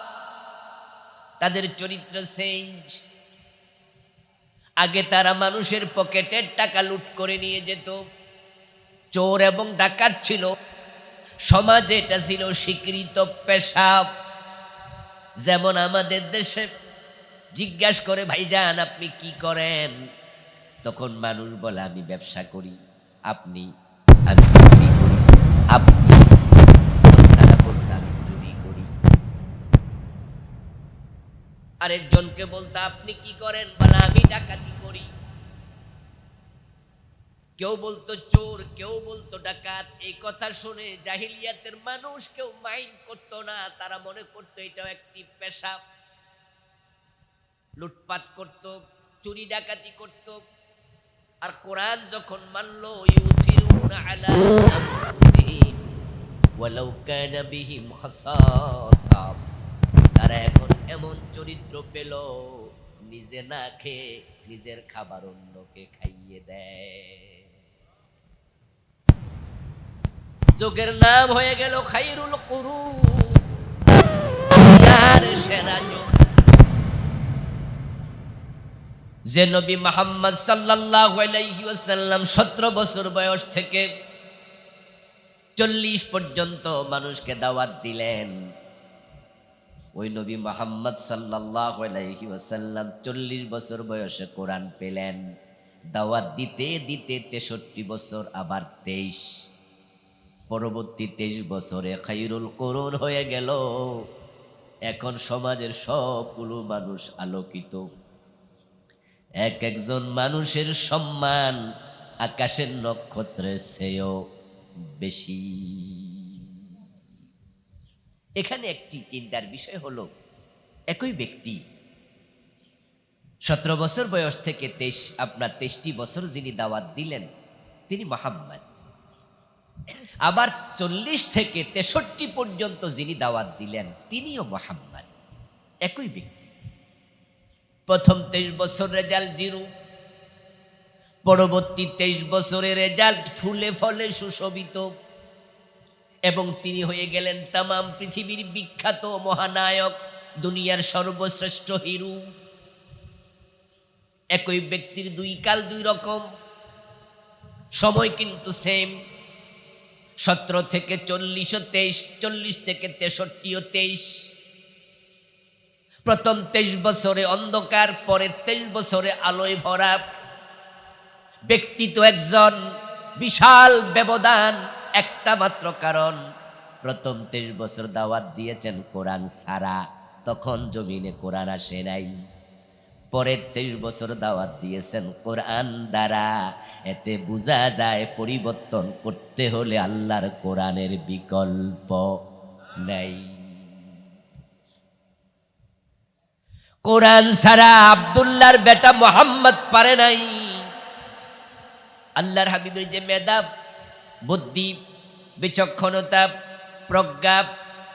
তাদের চরিত্র চেঞ্জ। আগে তারা মানুষের পকেটের টাকা লুট করে নিয়ে যেত, চোর এবং ডাকাত ছিল, সমাজে এটা ছিল স্বীকৃত পেশা। যেমন আমাদের দেশে জিজ্ঞাসা করে, ভাইজান আপনি কি করেন? তখন মানুষ বলে আমি ব্যবসা করি, আপনি? আমি চুরি করি, আপনি? তারা বলতে আমি চুরি করি। আরেকজনকে বলতে আপনি কি করেন? বলে আমি ডাকাতি করি। কেউ বলতো চোর, কেউ বলতো ডাকাত। এই কথা শুনে জাহিলিয়াতের মানুষ কেউ মাইন্ড করতো না, তারা মনে করতো এটাও একটি পেশা। লুটপাট করতো, চুরি ডাকাতি করতো। আর কোরআন যখন মানলো, ইউসিরুনা আলা আনফুসিহিম ওয়ালাউ কানা বিহিম খাসাসা, তারা এখন এমন চরিত্র পেল, নিজে না খেয়ে নিজের খাবার অন্যকে খাইয়ে দেয়। যুগের নাম হয়ে গেল খায়রুল কুরুন, দুনিয়ার সেরা যুগ। যে নবী মুহাম্মদ সাল্লাল্লাহু আলাইহি ওয়াসাল্লাম 17 বছর বয়স থেকে 40 পর্যন্ত মানুষকে দাওয়াত দিলেন, ওই নবী মুহাম্মদ সাল্লাল্লাহু আলাইহি ওয়াসাল্লাম 40 বছর বয়সে কোরআন পেলেন। দাওয়াত দিতে দিতে 63 বছর, আবার 23, পরবর্তী 23 বছরে খায়রুল কুরুন হয়ে গেল। এখন সমাজের সবগুলো মানুষ আলোকিত। এক একজন মানুষের সম্মান আকাশের নক্ষত্রের চেয়েও বেশি। এখানে একটি চিন্তার বিষয় হলো, একই ব্যক্তি 17 বছর বয়স থেকে 23টি বছর যিনি দাওয়াত দিলেন তিনি মুহাম্মদ, আবার 40 থেকে 63 পর্যন্ত যিনি দাওয়াত দিলেন তিনিও মুহাম্মদ, একই ব্যক্তি। প্রথম 23 বছর রেজাল্ট 0, পরবর্তী 23 বছরের রেজাল্ট ফুলে ফলে সুশোভিত, এবং তিনি হয়ে গেলেন তামাম পৃথিবীর বিখ্যাত মহানায়ক, দুনিয়ার সর্বশ্রেষ্ঠ হিরো। একই ব্যক্তির দুই কাল দুই রকম, সময় কিন্তু সেম। 17 থেকে 40 ও 23, 40 থেকে 63 ও 23। প্রথম 23 বছরে অন্ধকার, পরে 23 বছরে আলোয় ভরা। ব্যক্তি তো একজন, বিশাল ব্যবধান, একটা মাত্র কারণ প্রথম 23 বছর দাওয়াত দিয়েছেন কোরআন ছাড়া, তখন জমিনে কোরআন আসে নাই। পরের 23 বছর দাওয়াত দিয়েছেন কোরআন দ্বারা। এতে বোঝা যায় পরিবর্তন করতে হলে আল্লাহর কোরআনের বিকল্প নাই। কোরআন ছাড়া আব্দুল্লাহর বেটা মুহাম্মদ পারে নাই। আল্লাহর হাবিবের যে মেধা, বুদ্ধি, বিচক্ষণতা, প্রজ্ঞা,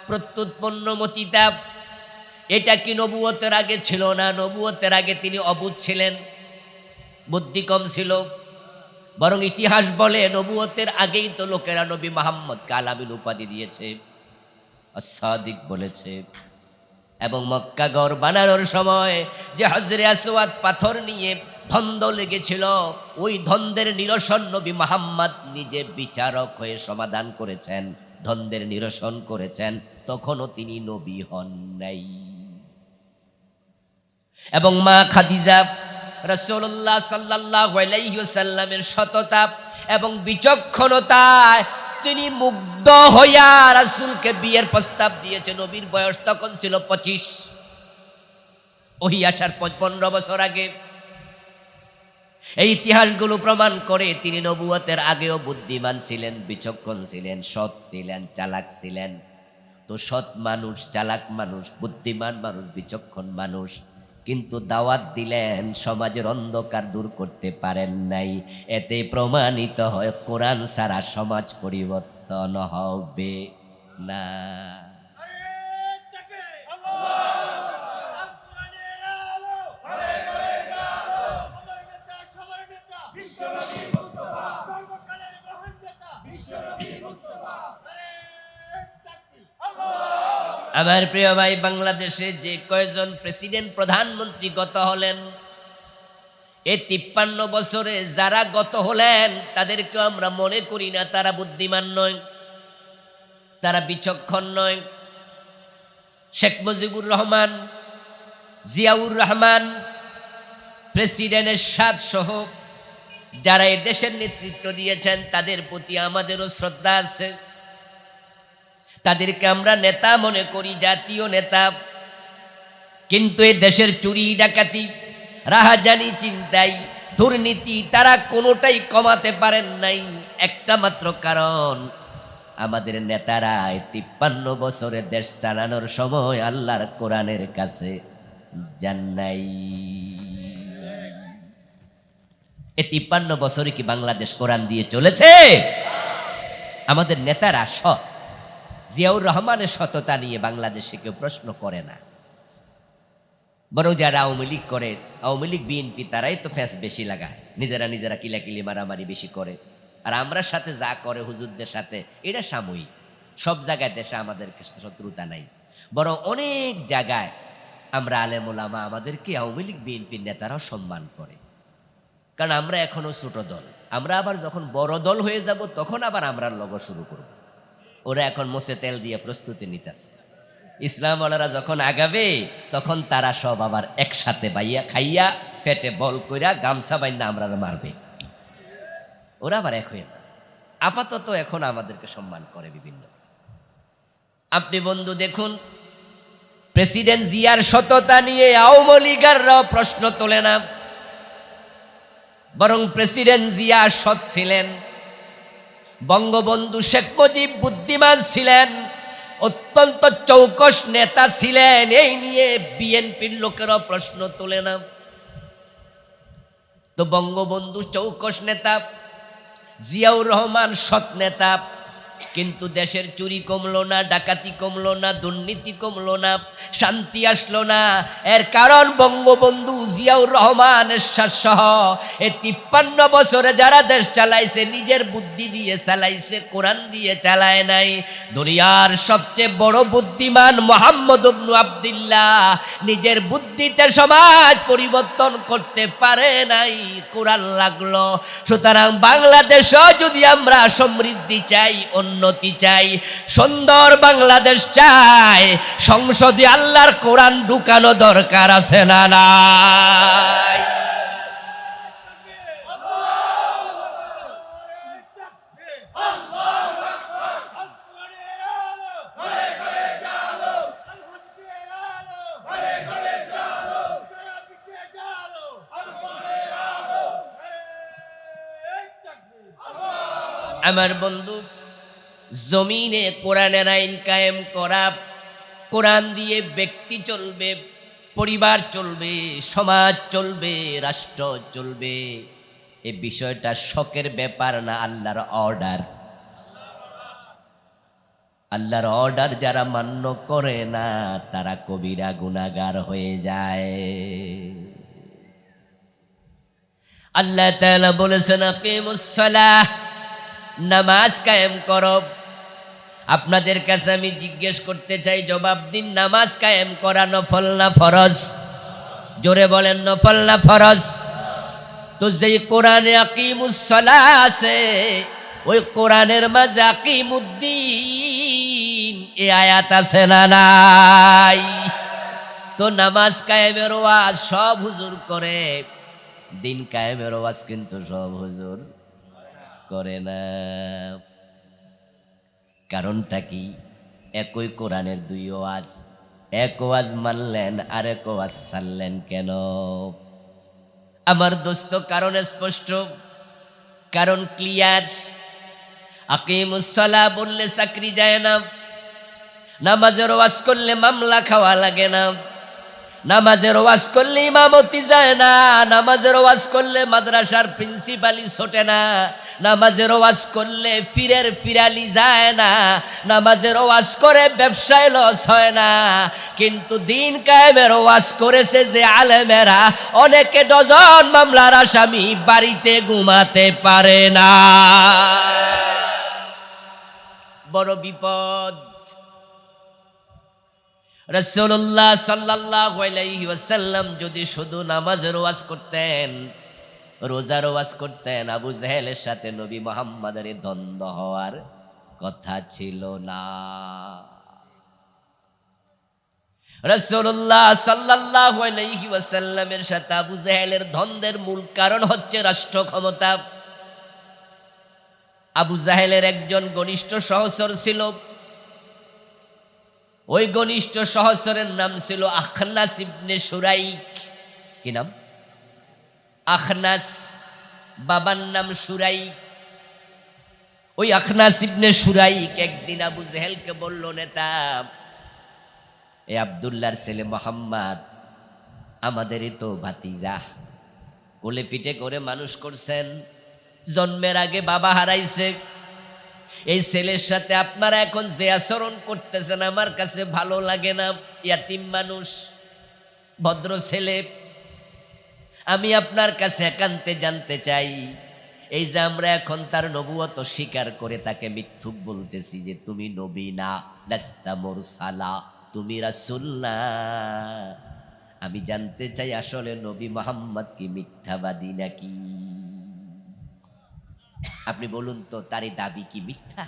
প্রত্যুৎপন্নমতিতা, এটা কি নবুয়তের আগে ছিল না? নবুয়তের আগে তিনি অবুঝ ছিলেন, বুদ্ধি কম ছিল। বরং ইতিহাস বলে নবুয়তের আগেই তো লোকেরা নবী মুহাম্মদকে আলামিন উপাধি দিয়েছে, আস-সাদিক বলেছে। এবং মক্কা গড় বানানোর সময় যে হজরে আসওয়াদ পাথর নিয়ে দ্বন্দ্ব লেগেছিল, ওই দ্বন্দ্বের নিরসন নবী মুহাম্মদ নিজে বিচারক হয়ে সমাধান করেছেন, দ্বন্দ্বের নিরসন করেছেন। তখনও তিনি নবী হন নাই। এবং মা খাদিজা রাসূলুল্লাহ সাল্লাল্লাহু আলাইহি ওয়াসাল্লামের সততা এবং বিচক্ষণতায় তিনি মুগ্ধ হইয়া রাসূলকে বিয়ের প্রস্তাব দিয়েছে। নবীর বয়স তখন ছিল 25, ওহী আসার 15 বছর আগে। এই ইতিহাসগুলো প্রমাণ করে তিনি নবুয়তের আগেও বুদ্ধিমান ছিলেন, বিচক্ষণ ছিলেন, সৎ ছিলেন, চালাক ছিলেন। তো সৎ মানুষ, চালাক মানুষ, বুদ্ধিমান মানুষ, বিচক্ষণ মানুষ, কিন্তু দাওয়াত দিলেন, সমাজের অন্ধকার দূর করতে পারেন নাই। এতে প্রমাণিত হয় কোরআন ছাড়া সমাজ পরিবর্তন হবে না। আমার প্রিয় ভাই, বাংলাদেশে যে কয়জন প্রেসিডেন্ট, প্রধানমন্ত্রী গত হলেন, এই 53 বছরে যারা গত হলেন তাদেরকে আমরা মনে করি না তারা বুদ্ধিমান নয়, তারা বিচক্ষণ নয়। শেখ মুজিবুর রহমান, জিয়াউর রহমান, প্রেসিডেন্ট এরশাদ সহ যারা এই দেশের নেতৃত্ব দিয়েছেন, তাদের প্রতি আমাদেরও শ্রদ্ধা আছে। তাদেরকে আমরা নেতা মনে করি, জাতীয় নেতা। কিন্তু এই দেশের চুরি, ডাকাতি, রাহাজানি, চিন্তাই, দুর্নীতি তারা কোনোটাই কমাতে পারেন নাই। একটা মাত্র কারণ, আমাদের নেতারা 53 বছরে দেশ চালানোর সময় আল্লাহর কোরআনের কাছে যান নাই। এই 53 বছরে কি বাংলাদেশ কোরআন দিয়ে চলেছে? আমাদের নেতারা সৎ। জিয়াউর রহমানের সততা নিয়ে বাংলাদেশে কেউ প্রশ্ন করে না, বরং যারা আওয়ামী লীগ করে, আওয়ামী লীগ, বিএনপি, তারাই তো ফ্যাস বেশি লাগায়, নিজেরা কিলাকিলি মারামারি বেশি করে। আর আমরা সাথে যা করে হুজুরদের সাথে, এটা সাময়িক। সব জায়গায় দেশে আমাদের শত্রুতা নাই, বরং অনেক জায়গায় আমরা আলেম ওলামা আমাদেরকে আওয়ামী লীগ, বিএনপির নেতারাও সম্মান করে। কারণ আমরা এখনো ছোট দল, আমরা আবার যখন বড় দল হয়ে যাব তখন আবার আমরা লগো শুরু করব। ওরা এখন মোচে তেল দিয়ে প্রস্তুতি নিতেছে। ইসলামওয়ালারা যখন আগাবে তখন তারা সব আবার একসাথে বাইয়া খাইয়া পেটে বল কইরা গামছা বাইনা আমরা মারবে, ওরা আবার এক হয়ে যাবে। আপাতত এখন আমাদেরকে সম্মান করে বিভিন্ন। আপনি বন্ধু দেখুন, প্রেসিডেন্ট জিয়ার সততা নিয়ে আওয়ামী লীগাররাও প্রশ্ন তোলে না। বরং প্রেসিডেন্ট জিয়া সৎ ছিলেন, বঙ্গবন্ধু শেখ মুজিব বুদ্ধিমান ছিলেন, অত্যন্ত চৌকস নেতা ছিলেন। এই নিয়ে বিএনপির লোকেরাও প্রশ্ন তোলে না। তো বঙ্গবন্ধু চৌকস নেতা, জিয়াউর রহমান সৎ নেতা, কিন্তু দেশের চুরি কমলো না, ডাকাতি কমলো না, দুর্নীতি কমলো না, শান্তি আসলো না। এর কারণ বঙ্গবন্ধু জিয়াউর রহমান এরশাদ সহ এই 53 বছরে যারা দেশ চালাইছে নিজের বুদ্ধি দিয়ে চালাইছে, কোরআন দিয়ে চালায় নাই। দুনিয়ার সবচেয়ে বড় বুদ্ধিমান মুহাম্মদ ইবনে আব্দুল্লাহ নিজের বুদ্ধিতে সমাজ পরিবর্তন করতে পারে নাই, কোরআন লাগলো। সুতরাং বাংলাদেশও যদি আমরা সমৃদ্ধি চাই, উন্নতি চাই, সুন্দর বাংলাদেশ চাই, সংসদে আল্লাহর কোরআন ঢুকানো দরকার আছে না নাই? আমার বন্ধু, জমিনে কোরআনের আইন কায়েম করা, কোরআন দিয়ে ব্যক্তি চলবে, পরিবার চলবে, সমাজ চলবে, রাষ্ট্র চলবে, এই বিষয়টা শখের ব্যাপার না, আল্লাহর অর্ডার। আল্লাহর অর্ডার যারা মান্য করে না তারা কবিরা গুনাহগার হয়ে যায়। আল্লাহ তাআলা বলেছেন, আকিমুস সালাহ, নামাজ কায়েম করো। আপনাদের কাছে আমি জিজ্ঞেস করতে চাই, জবাব দিন, নামাজ কায়েম করা নফল না ফরজ? জোরে বলেন, নফল না ফরজ? তো যেই কোরআনে আকিমুস সালাহ আছে, ওই কোরআনের মাঝে আকিমুদ্দিন এই আয়াত আছে না নাই? তো নামাজ কায়েমের ওয়াজ সব হুজুর করে, দিন কায়েমের ওয়াজ কিন্তু সব হুজুর করে না। কারণটা কি? একই কোরআনের দুই ওয়াজ, এক ওয়াজ মানলেন আর এক ওয়াজ ছাড়লেন কেন? আমার দোস্ত, কারণ স্পষ্ট, কারণ ক্লিয়ার। আকিমুস সালাহ বললে চাকরি যায় না, নামাজের ওয়াজ করলে মামলা খাওয়া লাগে না, নামাজের ওয়াজ করলে ইমামতি যায় না, নামাজের ওয়াজ করলে মাদ্রাসার প্রিন্সিপালি ছোটে না, নামাজের ওয়াজ করলে পীরের পিরালি যায় না, নামাজের ওয়াজ করে ব্যবসায় লস হয় না। কিন্তু দিন কায়েমের ওয়াজ করেছে যে আলেমেরা, অনেকে ডজন মামলার আসামি, বাড়িতে ঘুমাতে পারে না। বড় বিপদ। রাসূলুল্লাহ সাল্লাল্লাহু আলাইহি ওয়াসাল্লাম যদি শুধু নামাজের ওয়াজ করতেন, রোজার ওয়াজ করতেন, আবু জাহেলের সাথে নবী মুহাম্মাদের দ্বন্দ্ব হওয়ার কথা ছিল না। রাসূলুল্লাহ সাল্লাল্লাহু আলাইহি ওয়াসাল্লামের সাথে আবু জাহেলের দ্বন্দ্বের মূল কারণ হচ্ছে রাষ্ট্র ক্ষমতা। আবু জাহেলের একজন ঘনিষ্ঠ সহচর ছিল, ওই ঘনিষ্ঠ সহচরের নাম ছিল আখনাস ইবনে শুরাইক। কি নাম? আখনাস, বাবার নাম শুরাইক। ওই আখনাস ইবনে শুরাইক একদিন আবু জাহেলকে বলল, নেতা, এ আব্দুল্লাহর ছেলে মোহাম্মদ আমাদেরই তো ভাতিজা, কোলে পিঠে করে মানুষ করছেন, জন্মের আগে বাবা হারাইছে, এই ছেলের সাথে আপনারা এখন যে আচরণ করতেছেন আমার কাছে ভালো লাগে না। ইয়াতিম মানুষ, ভদ্র ছেলে, আমি আপনার কাছে একান্তে জানতে চাই, এই যে আমরা এখন তার নবুয়ত স্বীকার করে তাকে মিথ্যুক বলতেছি যে তুমি নবী না, লাস্তা মুরসালা, তুমি রাসূল না, আমি জানতে চাই আসলে নবী মুহাম্মদ কি মিথ্যাবাদী নাকি? আপনি বলুন তো, তার এই দাবি কি মিথ্যা?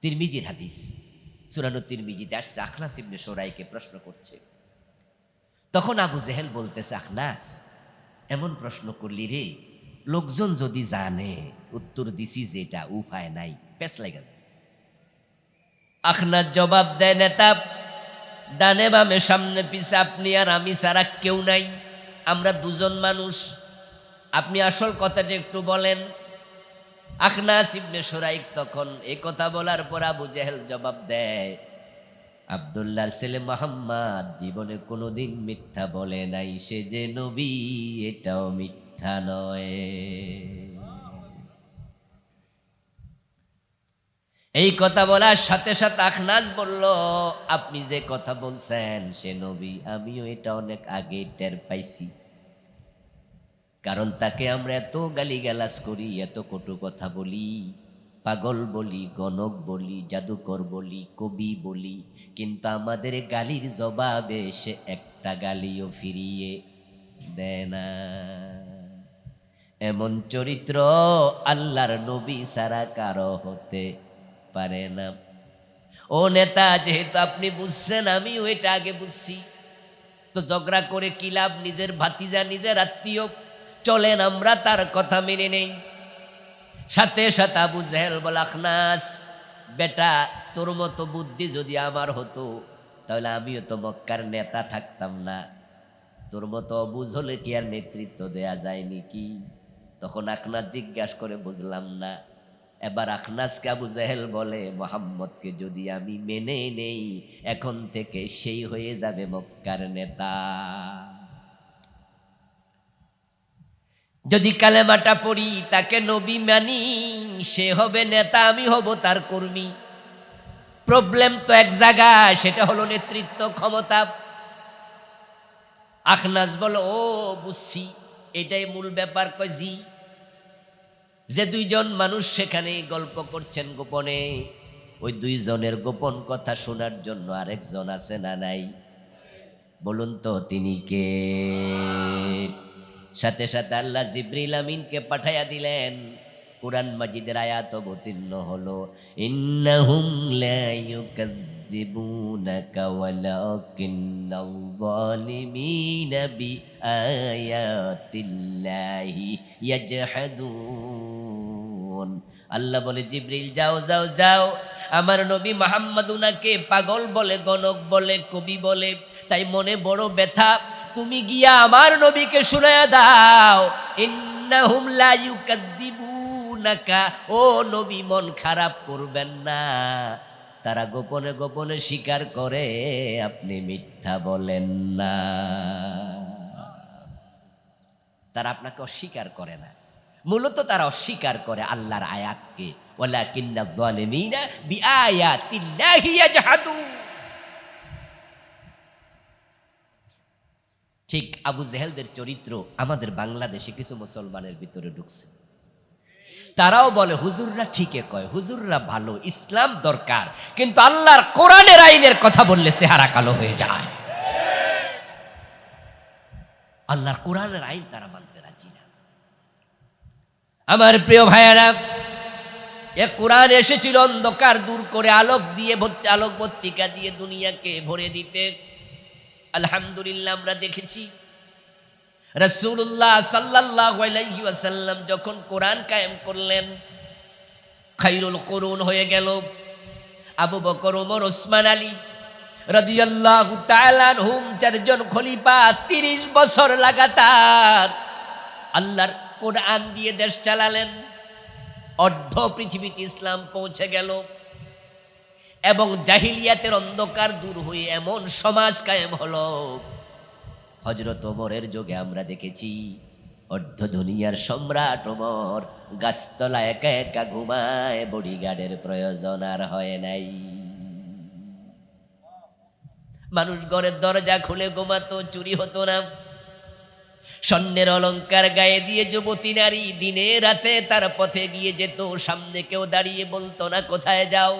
তিরমিজির হাদিস, সূরানুত তিরমিজিতে আসছে, আখনাস ইবনে শুরাইকে প্রশ্ন করছে। তখন আবু জেহেল বলতেছে, আখনাস, এমন প্রশ্ন করলি রে, লোকজন যদি জানে উত্তর দিছি যেটা, উপায় নাই, পেছ লাগে। আখনাস জবাব দেয়, নেতা, ডানে বামে সামনে পিছে আপনি আর আমি ছাড়া কেউ নাই, আমরা দুজন মানুষ, আপনি আসল কথাটা একটু বলেন। আখনাস ইবনে শুরাইক তখন এই কথা বলার পর আবু জেহেল জবাব দেয়, আব্দুল্লাহর ছেলে মুহাম্মদ জীবনে কোনোদিন মিথ্যা বলে নাই, সে যে নবী এটাও মিথ্যা নয়। এই কথা বলার সাথে সাথে আখনাস বলল, আপনি যে কথা বলছেন সে নবী, আমিও এটা অনেক আগে টের পাইছি। কারণ তাকে আমরা এত গালিগালাজ করি, এত কটু কথা বলি, পাগল বলি, গণক বলি, জাদুকর বলি, কবি বলি, কিন্তু আমাদের গালির জবাবে সে একটা গালিও ফিরিয়ে দেয় না। এমন চরিত্র আল্লাহর নবী ছাড়া কারো হতে পারে না। ও নেতা, যেহেতু আপনি বুঝছেন, আমিও এটা আগে বুঝছি, তো ঝগড়া করে কি লাভ? নিজের ভাতিজা, নিজের আত্মীয়, চলেন আমরা তার কথা মেনে নেই। সাথে সাথে আবু জেহেল বলে, আখনাস বেটা, তোর মতো বুদ্ধি যদি আমার হতো তাহলে আমিও তো মক্কার নেতা থাকতাম না। তোর মতো অবুঝ হলে কি আর নেতৃত্ব দেয়া যায় নাকি? তখন আখনাস জিজ্ঞাসা করে, বুঝলাম না। এবার আখনাসকে আবু জেহেল বলে, মুহাম্মদকে যদি আমি মেনে নেই, এখন থেকে সেই হয়ে যাবে মক্কার নেতা। যদি কালেমাটা পড়ি, তাকে নবী মানি, সে হবে নেতা, আমি হব তার কর্মী। প্রবলেম তো এক জায়গায়, সেটা হলো নেতৃত্ব, ক্ষমতা। আখনাস বলো, ও বুঝছি, এটাই মূল ব্যাপার। কয় জি। যে দুইজন মানুষ সেখানে গল্প করছেন গোপনে, ওই দুইজনের গোপন কথা শোনার জন্য আরেকজন আছে না নাই? বলুন তো তিনি কে? সাথে সাথে আল্লাহ জিবরিল আমিনকে পাঠাইয়া দিলেন। কুরআন মাজিদের আয়াত অবতীর্ণ হলো, ইন্নাহুম লা ইউকাযযিবুনাকা ওয়ালাকিন্নাল যালিমিনা বিআয়াতিল্লাহি ইয়াজহাদুন। আল্লাহ বলে, জিবরিল যাও যাও যাও, আমার নবী মুহাম্মদ উনাকে পাগল বলে, গণক বলে, কবি বলে, তাই মনে বড় ব্যথা। তুমি গিয়া আমার নবীকে শুনায়া দাও, ইন্নাহুম লা ইউকাযযিবুনাকা, ও নবী মন খারাপ করবেন না, তারা গোপনে গোপনে স্বীকার করে আপনি মিথ্যা বলেন না। তারা আপনাকে অস্বীকার করে না, মূলত তারা অস্বীকার করে আল্লাহর আয়াতকে। ওয়ালাকিন্নাজ যালিমিনা বিআয়াতিল্লাহি ইয়াজহাদুন। ঠিক আবু জেহেলদের চরিত্র আমাদের বাংলাদেশে কিছু মুসলমানের ভিতরে ঢুকছে। তারাও বলে, হুজুররা ঠিকই কয়, হুজুররা ভালো, ইসলাম দরকার, কিন্তু আল্লাহর কোরআনের আইনের কথা বললে চেহারা কালো হয়ে যায়। আল্লাহর কোরআনের আইন তারা মানতে রাজি না। আমার প্রিয় ভাইয়েরা, এ কোরআন এসেছিল অন্ধকার দূর করে আলোক দিয়ে আলোক বর্তিকা দিয়ে দুনিয়াকে ভরে দিতে। আলহামদুলিল্লাহ, আমরা দেখেছি রাসূলুল্লাহ সাল্লাল্লাহু আলাইহি ওয়াসাল্লাম যখন কোরআন কায়েম করলেন, খায়রুল কুরুন হয়ে গেল আবু বকর, ওমর, ওসমান, আলী রাদিয়াল্লাহু তাআলা আনহুম, চারজন খলিফা 30 বছর লাগাতার আল্লাহর কোরআন দিয়ে দেশ চালালেন। অর্ধ পৃথিবীতে ইসলাম পৌঁছে গেল এবং জাহিলিয়াতের অন্ধকার দূর হয়ে এমন সমাজ কায়েম হলো। হযরত ওমরের যুগে আমরা দেখেছি অর্ধ দুনিয়ার সম্রাট ওমর গাছতলা একা একা ঘুমায়, বডিগার্ডের প্রয়োজন আর হয় নাই। মানুষ ঘরের দরজা খুলে ঘুমাতো, চুরি হতো না। স্বর্ণের অলংকার গায়ে দিয়ে যুবতী নারী দিনে রাতে তার পথে গিয়ে যেত, সামনে কেউ দাঁড়িয়ে বলতো না কোথায় যাও।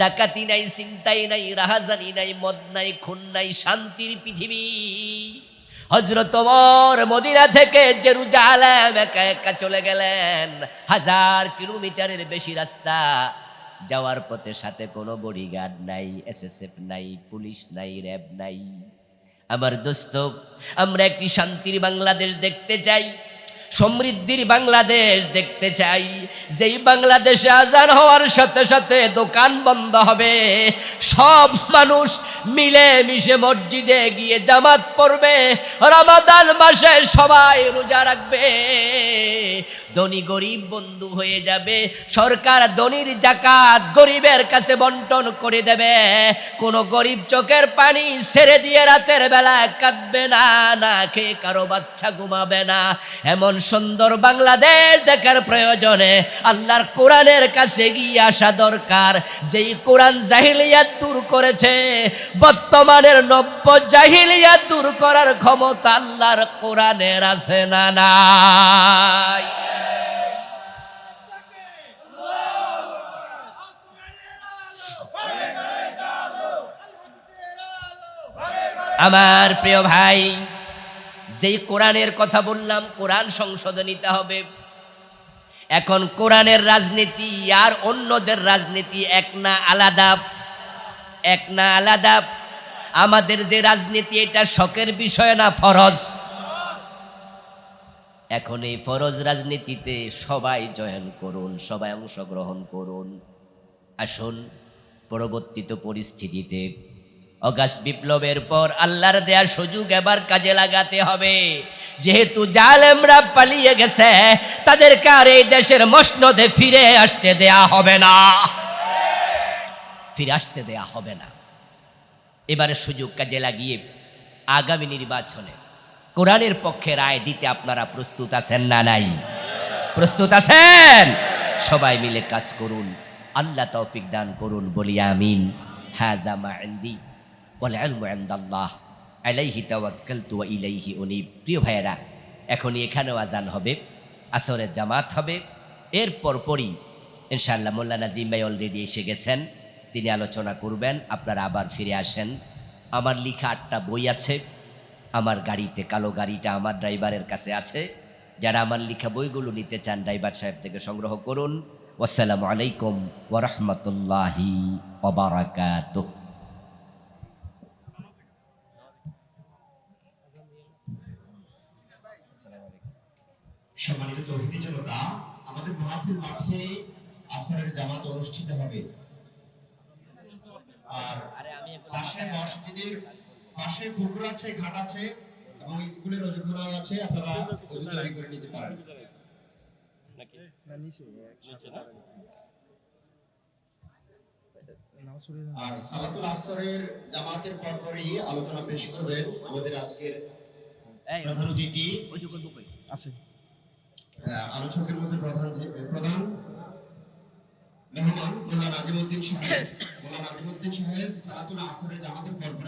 ডাকাতি নাই, চিন্তাই নাই, রাহাজানি নাই, মদ নাই, খুন নাই, শান্তির পৃথিবী। হযরত ওমর মদিনা থেকে জেরুজালেম একা একা চলে গেলেন, 1000 কিলোমিটারের বেশি রাস্তা। যাওয়ার পথে সাথে কোনো বডিগার্ড নাই, এসএসএফ নাই, পুলিশ নাই, র্যাব নাই। আমার দোস্ত, আমরা একটি শান্তির বাংলাদেশ দেখতে চাই। সমৃদ্ধির বাংলাদেশ দেখতে চাই, যেই বাংলাদেশে আজান হওয়ার সাথে সাথে দোকান বন্ধ হবে, সব মানুষ মিলে মিশে মসজিদে গিয়ে জামাত পড়বে, রমাদান মাসে সবাই রোজা রাখবে, ধনী গরিব বন্ধু হয়ে যাবে, সরকার ধনীর যাকাত গরিবের কাছে বন্টন করে দেবে, কোন গরিব চোখের পানি ছেড়ে দিয়ে রাতের বেলা কাঁদবে না, না খেয়ে কারো বাচ্চা ঘুমাবে না। এমন সুন্দর বাংলাদেশ দেখার প্রয়োজনে আল্লাহর কোরআনের কাছে গিয়ে আসা দরকার। যেই কোরআন জাহিলিয়াত দূর করেছে, বর্তমানের নব্য জাহিলিয়াত দূর করার ক্ষমতা আল্লাহর কোরআনের আছে না নাই? আমার প্রিয় ভাই, যেই কোরআনের কথা বললাম, কোরআন সংশোধন নিতে হবে। এখন কোরআনের রাজনীতি আর অন্যদের রাজনীতি এক না আলাদা? এক না আলাদা? আমাদের যে রাজনীতি, এটা শখের বিষয় না ফরজ? এখন এই ফরজ রাজনীতিতে সবাই জয়েন করুন, সবাই অংশগ্রহণ করুন। আসুন পরবর্তীত পরিস্থিতিতে অগাস্ট বিপ্লবের পর আল্লাহর দেয়া সুযোগ এবার কাজে লাগাতে হবে। যেহেতু জালেমরা পালিয়ে গেছে, তাদেরকে আর এই দেশের মসনদে ফিরে আসতে দেয়া হবে না, ফিরে আসতে দেয়া হবে না। এবারে সুযোগ কাজে লাগিয়ে আগামী নির্বাচনে কোরআনের পক্ষে রায় দিতে আপনারা প্রস্তুত আছেন না নাই? প্রস্তুত আছেন? সবাই মিলে কাজ করুন, আল্লাহ তৌফিক দান করুন, বলি আমিন। হাযা মা ইনদি ওয়াল ইলমু ইনদাল্লাহ আলাইহি তাওয়াক্কালতু ওয়া ইলাইহি উনীব। প্রিয় ভাইয়েরা, এখনই এখানেও আজান হবে, আসরের জামাত হবে, এর পরপরই ইনশাআল্লাহ মোল্লা নাজিম ভাই অলরেডি এসে গেছেন, তিনি আলোচনা করবেন। আপনারা আবার ফিরে আসেন। আমার লেখা 8টা বই আছে আমার গাড়িতে, কালো গাড়িটা আমার ড্রাইভারের কাছে আছে। যারা আমার লেখা বইগুলো নিতে চান, ড্রাইভার সাহেব থেকে সংগ্রহ করুন। আসসালামু আলাইকুম ওয়া রাহমাতুল্লাহি ওয়া বারাকাতুহু। সম্মানিত তৌহিদি জনতা, আমাদের মাহফিল মাঠে আসরের জামাত অনুষ্ঠিত হবে, আর পাশে মসজিদের পাশে পুকুর আছে, ঘাট আছে এবং স্কুলের অজুখানাও আছে, আপনারা অজু তৈরি করে নিতে পারেন। আর সালাতুল আসরের জামাতের পরপরই আলোচনা পেশ করবেন আমাদের আজকের প্রধান অতিথি আলোচকের মধ্যে প্রধান মেহমান মোল্লা নাজিমউদ্দিন সাহেব। মোল্লা নাজিমউদ্দিন সাহেব সালাতুল আসরের জামাতের পর